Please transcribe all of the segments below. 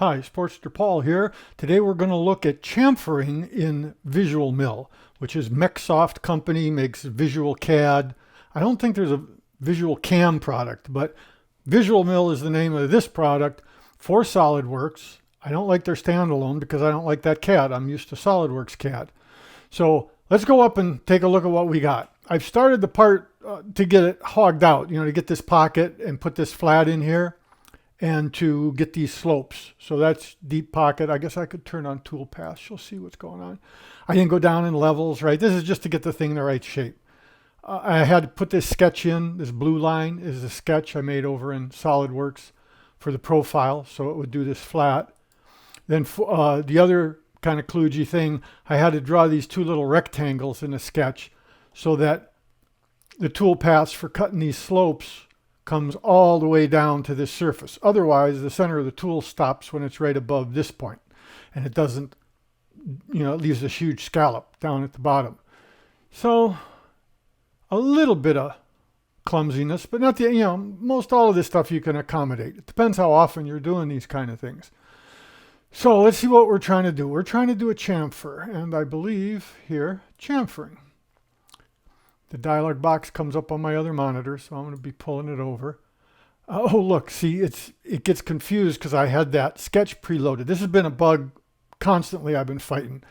Hi, Sportster Paul here. Today we're going to look at chamfering in VisualMill, which is MecSoft company, makes Visual CAD. I don't think there's a Visual Cam product, but VisualMill is the name of this product for SolidWorks. I don't like their standalone because I don't like that CAD. I'm used to SolidWorks CAD. So let's go up and take a look at what we got. I've started the part to get it hogged out, to get this pocket and put this flat in here, and to get these slopes. So that's deep pocket. I guess I could turn on toolpaths. You'll see what's going on. I didn't go down in levels, right? This is just to get the thing in the right shape. I had to put this sketch in. This blue line is a sketch I made over in SolidWorks for the profile, so it would do this flat. Then the other kind of kludgy thing, I had to draw these two little rectangles in a sketch so that the toolpaths for cutting these slopes comes all the way down to this surface. Otherwise, the center of the tool stops when it's right above this point, and it doesn't, it leaves this huge scallop down at the bottom. So a little bit of clumsiness, but not most all of this stuff you can accommodate. It depends how often you're doing these kind of things. So let's see what we're trying to do. We're trying to do a chamfer, and I believe here, chamfering. The dialog box comes up on my other monitor, so I'm going to be pulling it over. Oh, look, see, it gets confused because I had that sketch preloaded. This has been a bug constantly I've been fighting.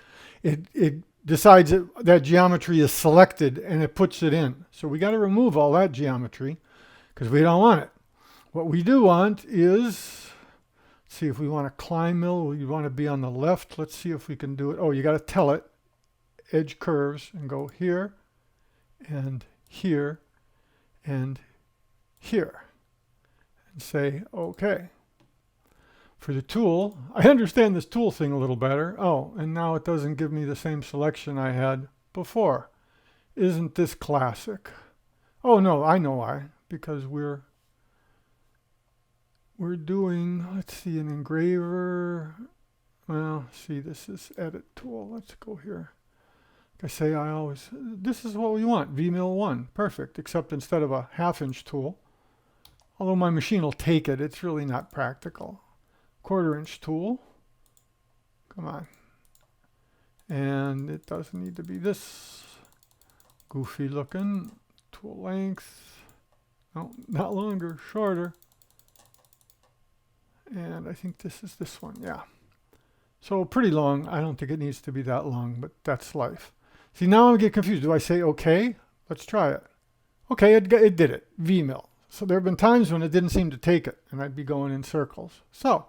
It decides that geometry is selected and it puts it in. So we got to remove all that geometry because we don't want it. What we do want is, let's see, if we want to climb mill, we want to be on the left. Let's see if we can do it. Oh, you got to tell it, edge curves, and go here, and here, and here, and say OK. For the tool, I understand this tool thing a little better. Oh, and now it doesn't give me the same selection I had before. Isn't this classic? Oh no, I know why. Because we're doing, let's see, an engraver. Well, see, this is edit tool. Let's go here. I say this is what we want, VMill 1, perfect, except instead of a 1/2-inch tool, although my machine will take it, it's really not practical. 1/4-inch tool, come on. And it doesn't need to be this goofy looking. Tool length, no, not longer, shorter. And I think this is this one, yeah. So pretty long. I don't think it needs to be that long, but that's life. See, now I get confused. Do I say OK? Let's try it. OK, it did it. VMill. So there have been times when it didn't seem to take it, and I'd be going in circles. So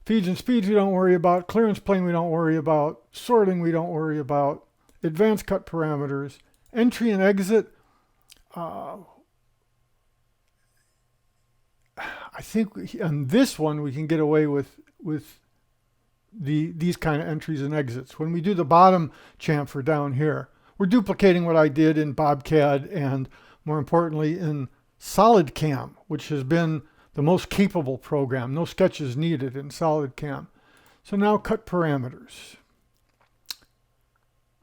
feeds and speeds we don't worry about. Clearance plane we don't worry about. Sorting we don't worry about. Advanced cut parameters. Entry and exit. I think on this one we can get away with these kind of entries and exits. When we do the bottom chamfer down here, we're duplicating what I did in BobCAD and more importantly in SolidCam, which has been the most capable program. No sketches needed in SolidCam. So now cut parameters.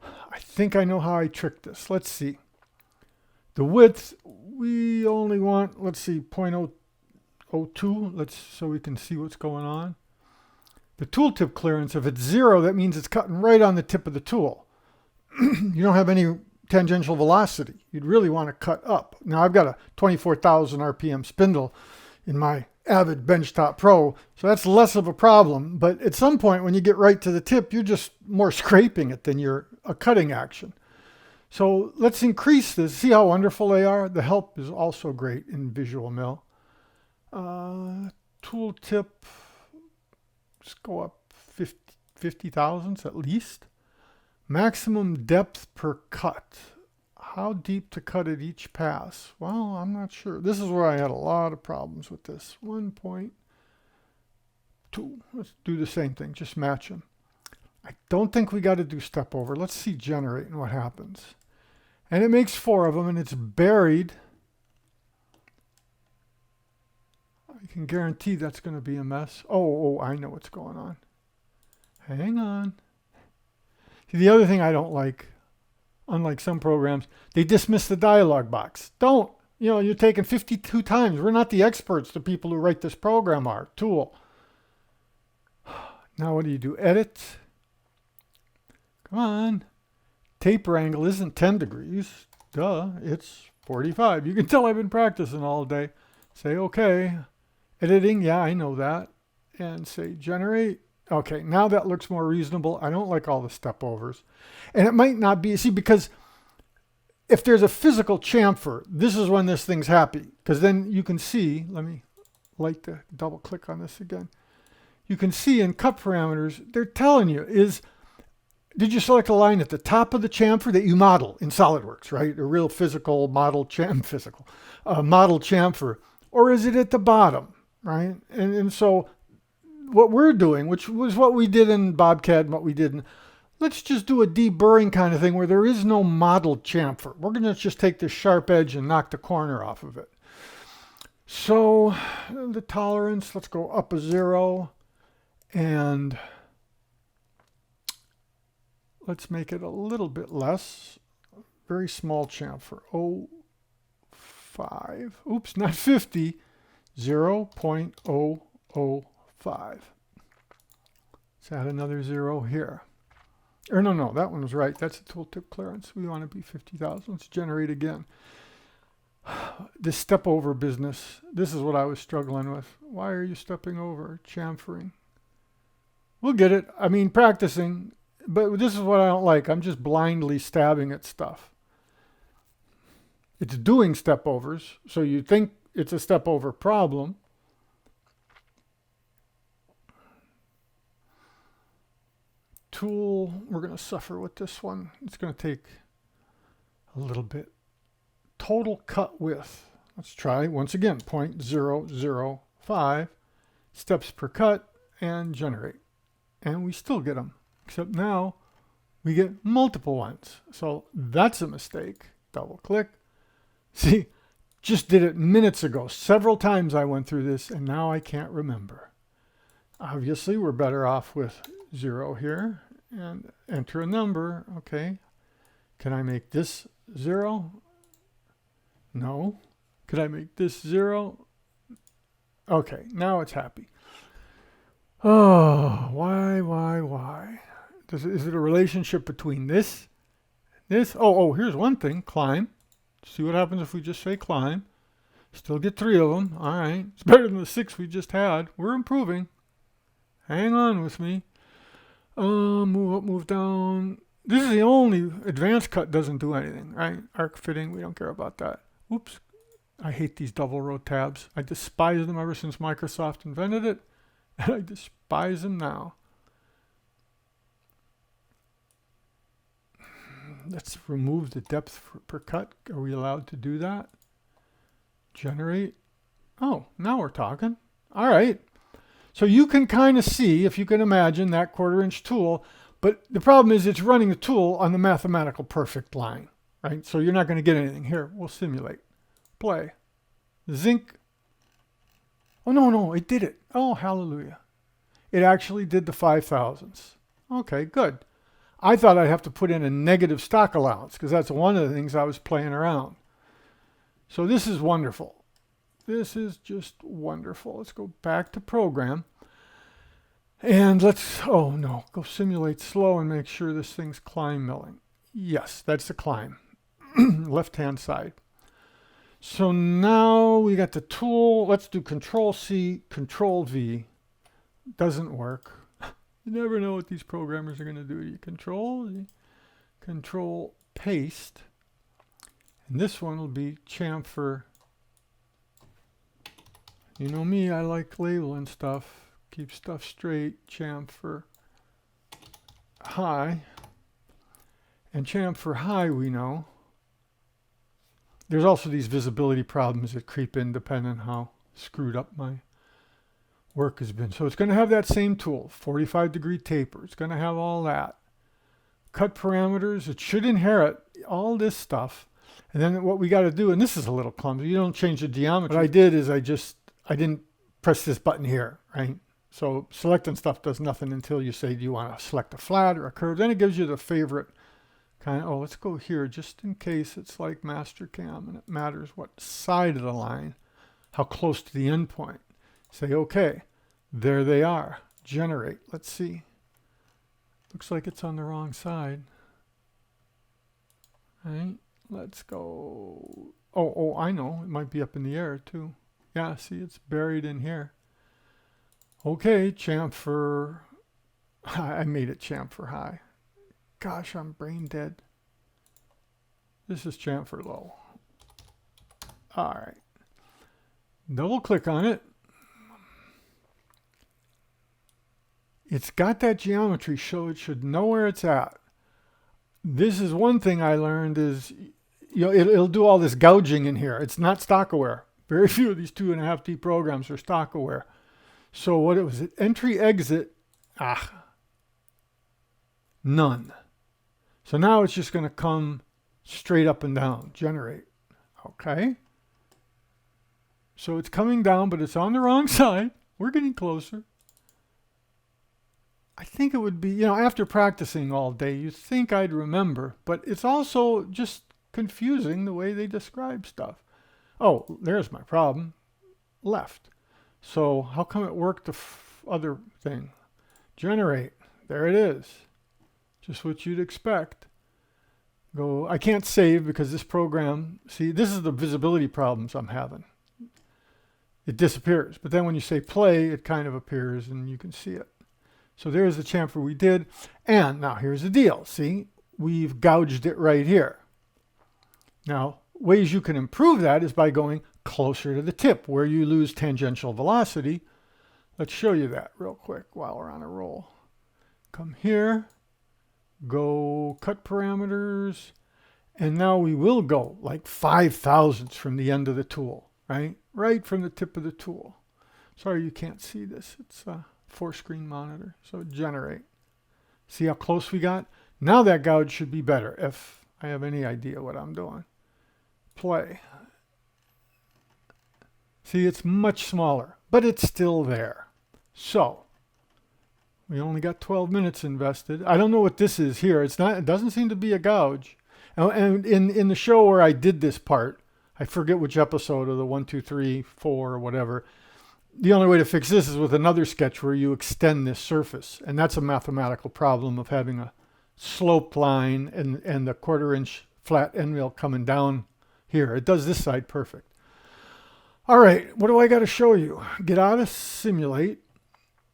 I think I know how I tricked this. Let's see. The width, we only want, let's see, 0.02. So we can see what's going on. The tooltip clearance, if it's 0, that means it's cutting right on the tip of the tool. You don't have any tangential velocity. You'd really want to cut up. Now I've got a 24,000 RPM spindle in my Avid Benchtop Pro, so that's less of a problem. But at some point when you get right to the tip, you're just more scraping it than you're a cutting action. So let's increase this. See how wonderful they are? The help is also great in VisualMill. Tooltip. Let's go up 50 thousandths at least. Maximum depth per cut. How deep to cut at each pass? Well, I'm not sure. This is where I had a lot of problems with this. 1.2. Let's do the same thing. Just match them. I don't think we got to do step over. Let's see generate and what happens. And it makes 4 of them and it's buried. I can guarantee that's going to be a mess. Oh, I know what's going on. Hang on. See, the other thing I don't like, unlike some programs, they dismiss the dialog box. Don't. You're taking 52 times. We're not the experts. The people who write this program are. Tool. Now what do you do? Edit. Come on. Taper angle isn't 10 degrees. Duh, it's 45. You can tell I've been practicing all day. Say okay. Editing, yeah, I know that. And say generate. Okay, now that looks more reasonable. I don't like all the step overs. And it might not be, see, because if there's a physical chamfer, this is when this thing's happy. Because then you can see, let me like to double click on this again. You can see in cut parameters, they're telling you did you select a line at the top of the chamfer that you model in SolidWorks, right? A real physical model model chamfer, or is it at the bottom, right? And so what we're doing, which was what we did in Bobcat and what we did in, let's just do a deburring kind of thing where there is no model chamfer. We're going to just take this sharp edge and knock the corner off of it. So the tolerance, let's go up a 0 and let's make it a little bit less. Very small chamfer, 0.05. Oops, not 50, 0.005. Let's add another 0 here. Or no, that one was right. That's the tooltip clearance. We want to be 50,000. Let's generate again. This step over business, this is what I was struggling with. Why are you stepping over? Chamfering. We'll get it. I mean, practicing, but this is what I don't like. I'm just blindly stabbing at stuff. It's doing step overs, so you think it's a step over problem. Tool, we're going to suffer with this one. It's going to take a little bit. Total cut width. Let's try once again, 0.005 steps per cut and generate. And we still get them, except now we get multiple ones. So that's a mistake. Double click. See, just did it minutes ago. Several times I went through this and now I can't remember. Obviously, we're better off with 0 here and enter a number. Okay. Can I make this 0? No. Could I make this 0? Okay, now it's happy. Oh, why? Is it a relationship between this? Oh, here's one thing, climb. See what happens if we just say climb. Still get 3 of them. All right, it's better than the 6 we just had. We're improving. Hang on with me. Move up, move down. This is the only advanced cut doesn't do anything, right? Arc fitting, we don't care about that. Oops, I hate these double row tabs. I despise them ever since Microsoft invented it, and I despise them now. Let's remove the depth per cut. Are we allowed to do that? Generate. Oh, now we're talking. All right. So you can kind of see, if you can imagine, that 1/4" tool, but the problem is it's running the tool on the mathematical perfect line, right? So you're not going to get anything. Here, we'll simulate. Play. Zinc. Oh, no, it did it. Oh, hallelujah. It actually did the 5,000s. Okay, good. I thought I'd have to put in a negative stock allowance because that's one of the things I was playing around. So this is wonderful. This is just wonderful. Let's go back to program. And let's, oh no, go simulate slow and make sure this thing's climb milling. Yes, that's the climb. Left-hand side. So now we got the tool. Let's do Control-C, Control-V. Doesn't work. You never know what these programmers are going to do. You Control-Z, Control-Paste. And this one will be chamfer. You know me, I like labeling stuff. Keep stuff straight. Chamfer high. And chamfer high, we know. There's also these visibility problems that creep in depending on how screwed up my work has been. So it's going to have that same tool, 45-degree taper. It's going to have all that. Cut parameters. It should inherit all this stuff. And then what we got to do, and this is a little clumsy, you don't change the geometry. What I did is I didn't press this button here, right? So selecting stuff does nothing until you say, do you want to select a flat or a curve? Then it gives you the favorite kind of, oh, let's go here just in case it's like Mastercam and it matters what side of the line, how close to the endpoint. Say, okay, there they are. Generate. Let's see. Looks like it's on the wrong side. All right. Let's go. Oh, I know. It might be up in the air too. Yeah, see, it's buried in here. Okay, chamfer. I made it chamfer high. Gosh, I'm brain dead. This is chamfer low. All right. Double click on it. It's got that geometry, so it should know where it's at. This is one thing I learned is, it'll do all this gouging in here. It's not stock aware. Very few of these 2.5D programs are stock aware. So what it was, entry, exit, none. So now it's just going to come straight up and down, generate. Okay. So it's coming down, but it's on the wrong side. We're getting closer. I think it would be, after practicing all day, you'd think I'd remember, but it's also just confusing the way they describe stuff. Oh, there's my problem. Left. So how come it worked the other thing? Generate. There it is. Just what you'd expect. Go. I can't save because this program, see, this is the visibility problems I'm having. It disappears, but then when you say play, it kind of appears and you can see it. So there's the chamfer we did. And now here's the deal. See, we've gouged it right here. Now, ways you can improve that is by going closer to the tip where you lose tangential velocity. Let's show you that real quick while we're on a roll. Come here, go cut parameters, and now we will go like 5 thousandths from the end of the tool, right? Right from the tip of the tool. Sorry you can't see this. It's a 4-screen monitor. So generate. See how close we got? Now that gouge should be better if I have any idea what I'm doing. Play. See, it's much smaller, but it's still there. So we only got 12 minutes invested. I don't know what this is here. It doesn't seem to be a gouge. And in the show where I did this part, I forget which episode of the 1, 2, 3, 4 or whatever. The only way to fix this is with another sketch where you extend this surface. And that's a mathematical problem of having a sloped line and the 1/4 inch flat end mill coming down here. It does this side perfect. All right, what do I got to show you? Get out of simulate.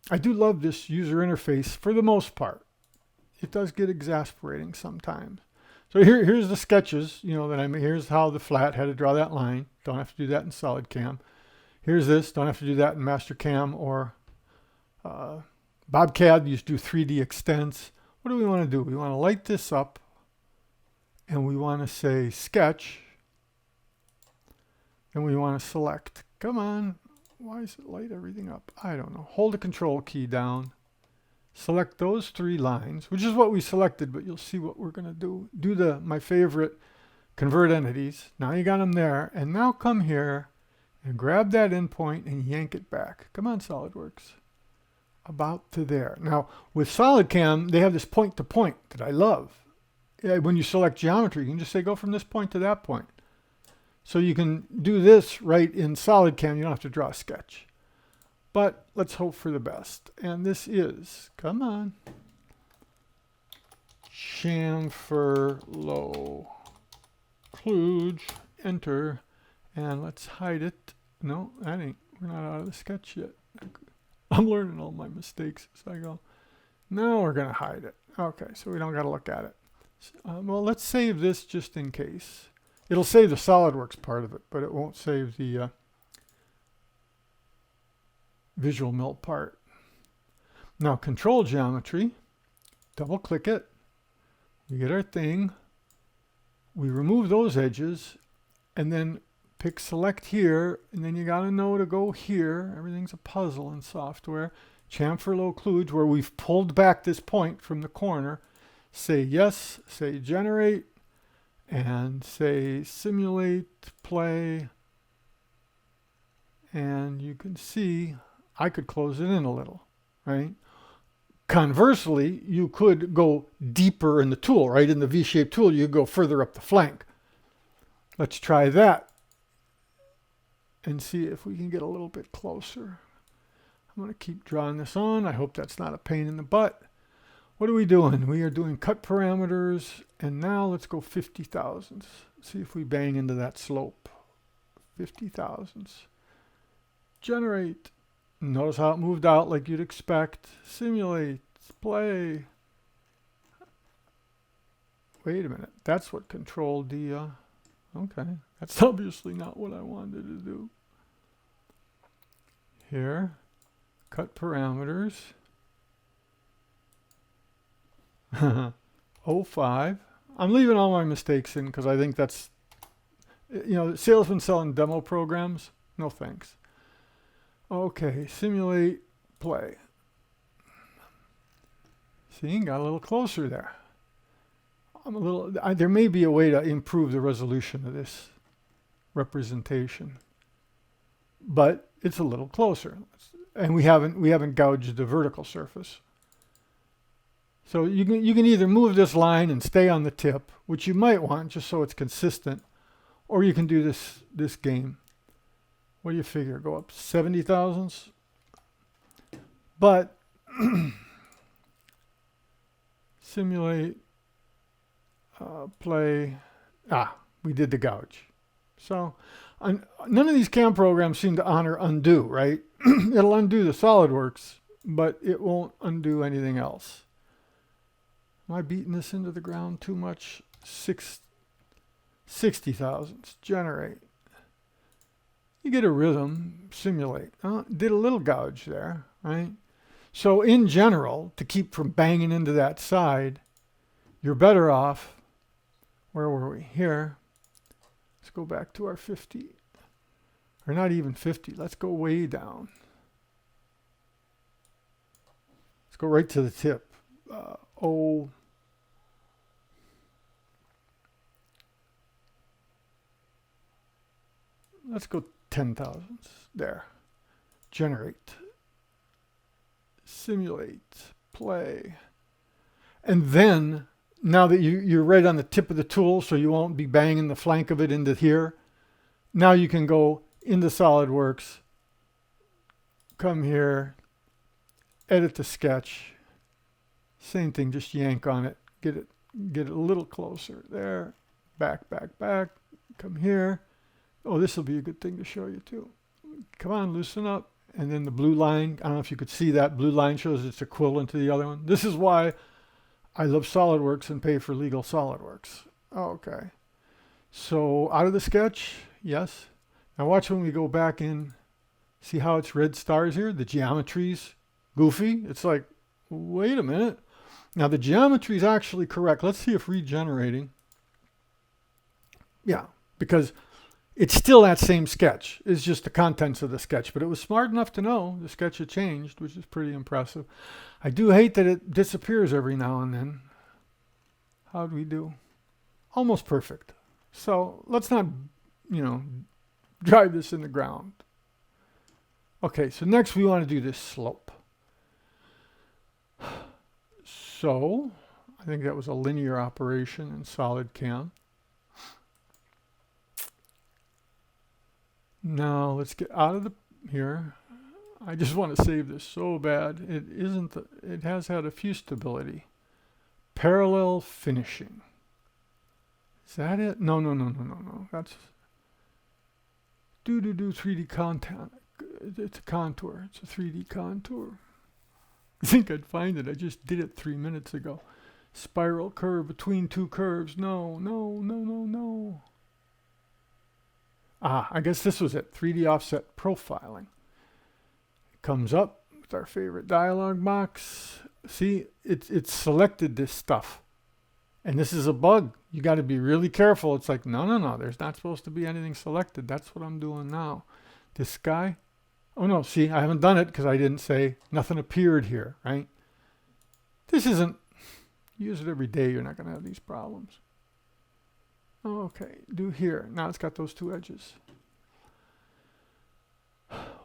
I do love this user interface for the most part. It does get exasperating sometimes. So here's the sketches, that I made. Here's how the flat had to draw that line. Don't have to do that in SolidCam. Here's this. Don't have to do that in MasterCam or BobCAD. You just do 3D extents. What do we want to do? We want to light this up, and we want to say sketch, and we want to select. Come on. Why is it light everything up? I don't know. Hold the control key down. Select those 3 lines, which is what we selected, but you'll see what we're going to do. Do my favorite, convert entities. Now you got them there, and now come here and grab that endpoint and yank it back. Come on, SolidWorks. About to there. Now, with SolidCam, they have this point-to-point that I love. When you select geometry, you can just say go from this point to that point. So you can do this right in SolidCam. You don't have to draw a sketch. But let's hope for the best. And this is, come on, Chamfer Low. Kludge, enter, and let's hide it. No, we're not out of the sketch yet. I'm learning all my mistakes as I go. Now we're going to hide it. Okay, so we don't got to look at it. Well, let's save this just in case. It'll save the SolidWorks part of it, but it won't save the VisualMill part. Now control geometry, double click it, we get our thing, we remove those edges, and then pick select here, and then you got to know to go here. Everything's a puzzle in software. Chamfer Low Kludge, where we've pulled back this point from the corner. Say yes, say generate, and say simulate, play, and you can see I could close it in a little, right? Conversely, you could go deeper in the tool, right? In the V-shaped tool, you go further up the flank. Let's try that and see if we can get a little bit closer. I'm I'm going to keep drawing this on. I hope that's not a pain in the butt. What are we doing? We are doing cut parameters, and now let's go 50 thousandths. See if we bang into that slope. 50 thousandths. Generate. Notice how it moved out like you'd expect. Simulate. Play. Wait a minute. That's what controlled the... okay. That's obviously not what I wanted to do. Here. Cut parameters. 05. I'm leaving all my mistakes in because I think that's, you know, salesmen selling demo programs. No thanks. Okay, simulate, play. See, got a little closer there. There may be a way to improve the resolution of this representation, but it's a little closer. And we haven't gouged the vertical surface. So you can either move this line and stay on the tip, which you might want just so it's consistent, or you can do this game. What do you figure? Go up 70 thousandths? But simulate, play. We did the gouge. So none of these CAM programs seem to honor undo, right? It'll undo the SolidWorks, but it won't undo anything else. Am I beating this into the ground too much? 60 thousandths. Generate. You get a rhythm. Simulate. Did a little gouge there, right? So in general, to keep from banging into that side, you're better off. Where were we? Here. Let's go back to our 50. Or not even 50. Let's go way down. Let's go right to the tip. Let's go 10 thousandths. There. Generate. Simulate. Play. And then, now that you're right on the tip of the tool, so you won't be banging the flank of it into here, now you can go into SolidWorks, come here, edit the sketch. Same thing, just yank on it, get it a little closer. There. Back. Come here. Oh, this will be a good thing to show you too. Come on, loosen up. And then the blue line, I don't know if you could see that blue line shows it's equivalent to the other one. This is why I love SolidWorks and pay for legal SolidWorks. Okay. So out of the sketch, yes. Now watch when we go back in. See how it's red stars here? The geometry's goofy. It's like, wait a minute. Now the geometry is actually correct. Let's see if regenerating. Yeah, because it's still that same sketch. It's just the contents of the sketch, but it was smart enough to know the sketch had changed, which is pretty impressive. I do hate that it disappears every now and then. How'd we do? Almost perfect. So let's not, drive this in the ground. Okay, so next we want to do this slope. So I think that was a linear operation in SolidCAM. Now let's get out of here. I just want to save this so bad. It has had a few stability. Parallel finishing. Is that it? No. That's 3D content. It's a contour. It's a 3D contour. I think I'd find it. I just did it 3 minutes ago. Spiral curve between two curves. No. I guess this was it. 3D offset profiling. It comes up with our favorite dialog box. See, it's selected this stuff. And this is a bug. You got to be really careful. It's like, no. There's not supposed to be anything selected. That's what I'm doing now. This guy. Oh, no. See, I haven't done it because I didn't say nothing appeared here, right? This isn't. Use it every day. You're not going to have these problems. Okay, do here. Now it's got those two edges.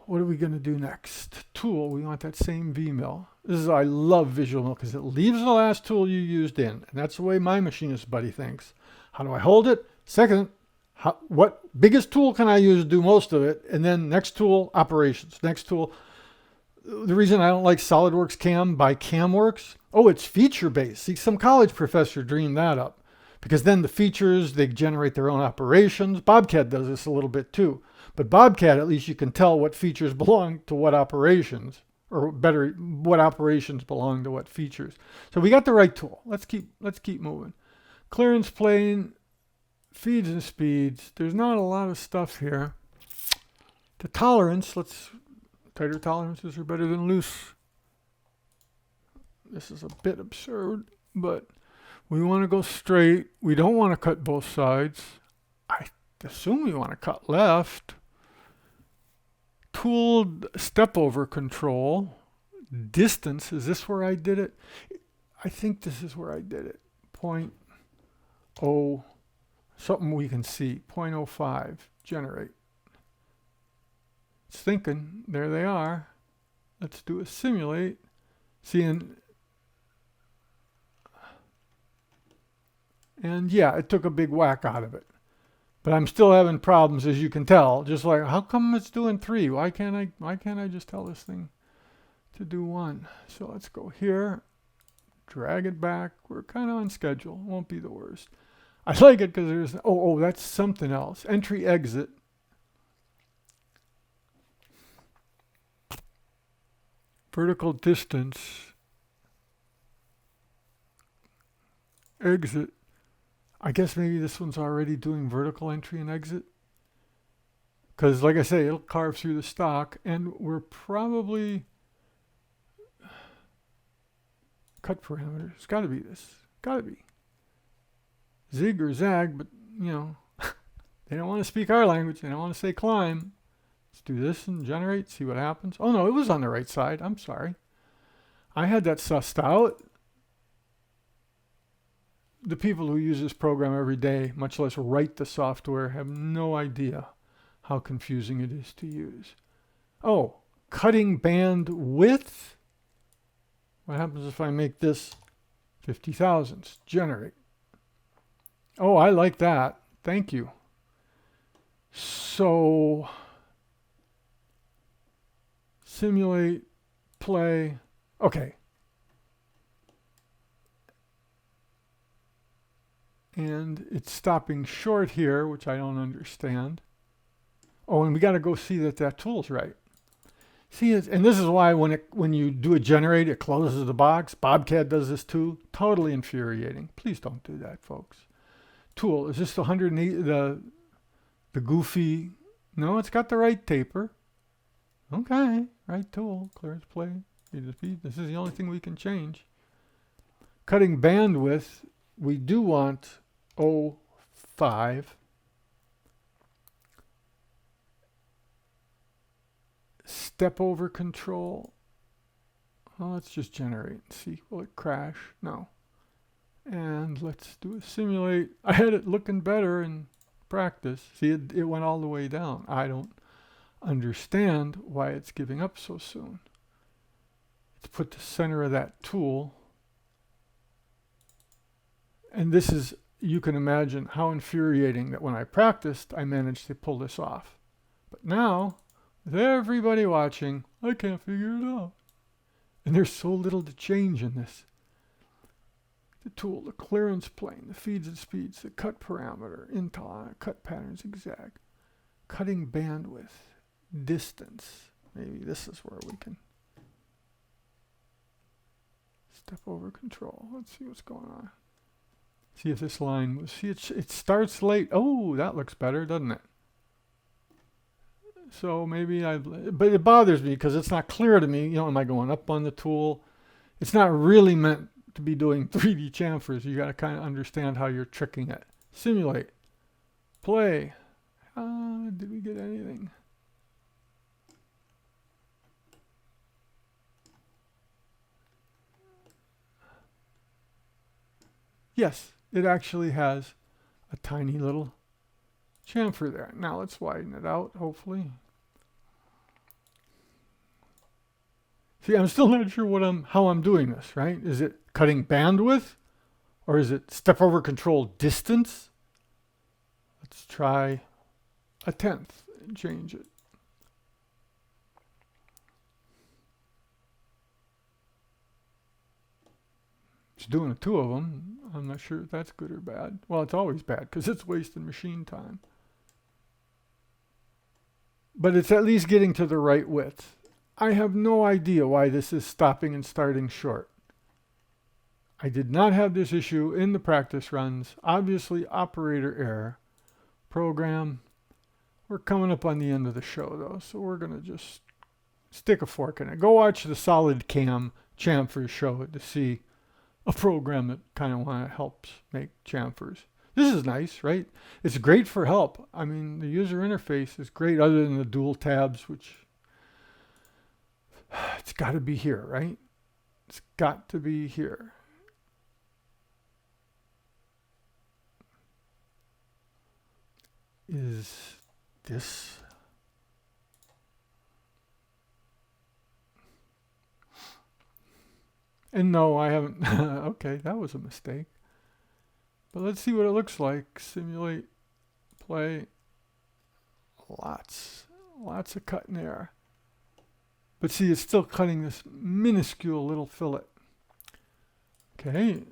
What are we going to do next? Tool, we want that same VMill. I love VisualMill because it leaves the last tool you used in. And that's the way my machinist buddy thinks. How do I hold it? Second, what biggest tool can I use to do most of it? And then next tool, operations. Next tool, the reason I don't like SolidWorks CAM by CamWorks, oh, it's feature-based. See, some college professor dreamed that up. Because then the features, they generate their own operations. Bobcat does this a little bit too. But Bobcat, at least you can tell what features belong to what operations, or better, what operations belong to what features. So we got the right tool. Let's keep moving. Clearance plane, feeds and speeds. There's not a lot of stuff here. The tolerance, tighter tolerances are better than loose. This is a bit absurd, but we want to go straight. We don't want to cut both sides. I assume we want to cut left. Tooled step over control. Distance, is this where I did it? I think this is where I did it. 0.0, something we can see. 0.05, generate. It's thinking, there they are. Let's do a simulate. And yeah, it took a big whack out of it. But I'm still having problems, as you can tell. Just like, how come it's doing 3? Why can't I just tell this thing to do 1? So let's go here, drag it back. We're kind of on schedule. Won't be the worst. I like it because there's, oh, that's something else. Entry, exit. Vertical distance. Exit. I guess maybe this one's already doing vertical entry and exit. Because like I say, it'll carve through the stock. And we're probably... Cut parameter. It's got to be this. Got to be. Zig or zag, but, you know, they don't want to speak our language. They don't want to say climb. Let's do this and generate, see what happens. Oh, no, it was on the right side. I'm sorry. I had that sussed out. The people who use this program every day, much less write the software, have no idea how confusing it is to use. Oh, cutting band width. What happens if I make this 50 thousandths? Generate. Oh, I like that. Thank you. So, simulate, play. Okay. And it's stopping short here, which I don't understand. Oh, and we got to go see that that tool's right. See, and this is why when you do a generate, it closes the box. Bobcat does this too. Totally infuriating. Please don't do that, folks. Tool, is this the 180, the goofy? No, it's got the right taper. Okay, right tool, clearance play. This is the only thing we can change. Cutting bandwidth, we do want 0.5. Step over control. Well, let's just generate and see. Will it crash? No. And let's do a simulate. I had it looking better in practice. See, it went all the way down. I don't understand why it's giving up so soon. Let's put the center of that tool. And this is, you can imagine how infuriating that when I practiced, I managed to pull this off. But now, with everybody watching, I can't figure it out. And there's so little to change in this. The tool, the clearance plane, the feeds and speeds, the cut parameter, intolerant, cut pattern, zigzag, cutting bandwidth, distance. Maybe this is where we can step over control. Let's see what's going on. See if this line was, see it starts late. Oh, that looks better, doesn't it? So maybe but it bothers me because it's not clear to me, you know, am I going up on the tool? It's not really meant to be doing 3D chamfers. You got to kind of understand how you're tricking it. Simulate. Play. Did we get anything? Yes, it actually has a tiny little chamfer there. Now let's widen it out, hopefully. See, I'm still not sure how I'm doing this, right? Is it cutting bandwidth? Or is it step over control distance? Let's try 1/10 and change it. it's doing two of them. I'm not sure if that's good or bad. Well, it's always bad because it's wasting machine time. But it's at least getting to the right width. I have no idea why this is stopping and starting short. I did not have this issue in the practice runs. Obviously, operator error. Program. We're coming up on the end of the show, though, so we're going to just stick a fork in it. Go watch the Solid Cam chamfers show to see a program that kind of helps make chamfers. This is nice, right? It's great for help. I mean, the user interface is great other than the dual tabs, which it's got to be here, right? It's got to be here. Is this? And no, I haven't. Okay, that was a mistake. But let's see what it looks like. Simulate, play. Lots of cutting there. But see, it's still cutting this minuscule little fillet. Okay.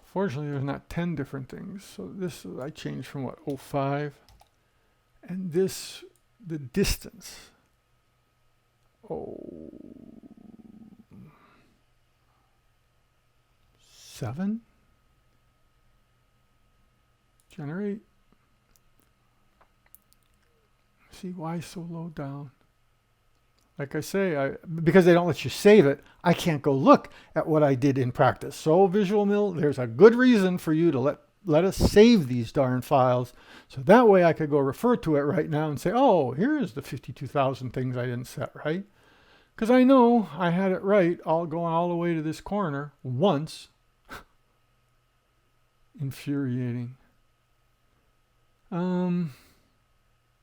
Fortunately, there's not 10 different things. So this I changed from what, 05? And this, the distance. Oh, 7. Generate. See, why so low down? Like I say, because they don't let you save it, I can't go look at what I did in practice. So VisualMill, there's a good reason for you to let us save these darn files. So that way I could go refer to it right now and say, oh, here's the 52,000 things I didn't set right. Because I know I had it right all going all the way to this corner once. Infuriating. Oh,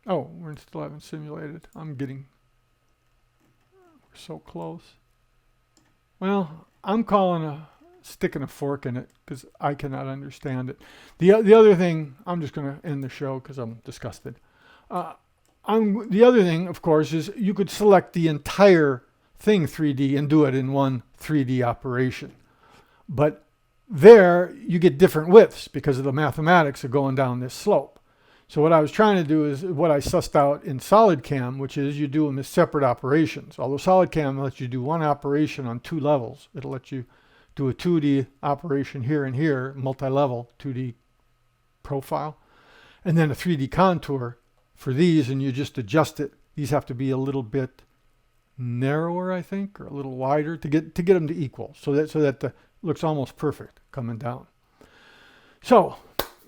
we still haven't simulated. We're so close. Well, I'm sticking a fork in it because I cannot understand it. The other thing, I'm just going to end the show because I'm disgusted. The other thing, of course, is you could select the entire thing 3D and do it in one 3D operation. But there, you get different widths because of the mathematics of going down this slope. So what I was trying to do is what I sussed out in SolidCam, which is you do them as separate operations. Although SolidCam lets you do one operation on 2 levels. It'll let you do a 2D operation here and here, multi-level 2D profile, and then a 3D contour for these, and you just adjust it. These have to be a little bit narrower, I think, or a little wider to get them to equal, so that the looks almost perfect coming down. So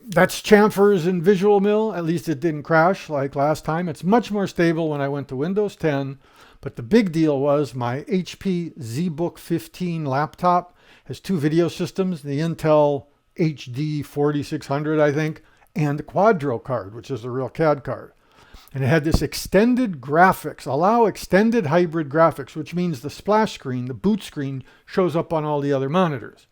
that's chamfers in VisualMill. At least it didn't crash like last time. It's much more stable when I went to Windows 10. But the big deal was my HP ZBook 15 laptop has 2 video systems, the Intel HD 4600, I think, and the Quadro card, which is a real CAD card. And it had this extended graphics, allow extended hybrid graphics, which means the splash screen, the boot screen, shows up on all the other monitors.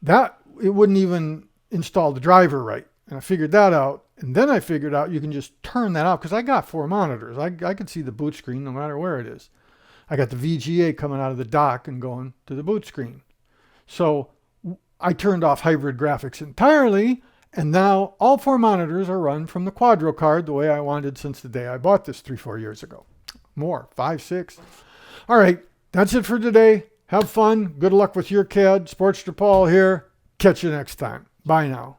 That, it wouldn't even install the driver right. And I figured that out. And then I figured out you can just turn that off because I got 4 monitors. I could see the boot screen no matter where it is. I got the VGA coming out of the dock and going to the boot screen. So I turned off hybrid graphics entirely. And now all 4 monitors are run from the Quadro card the way I wanted since the day I bought this 3-4 years ago. More, 5, 6. All right, that's it for today. Have fun. Good luck with your CAD. Sportster Paul here. Catch you next time. Bye now.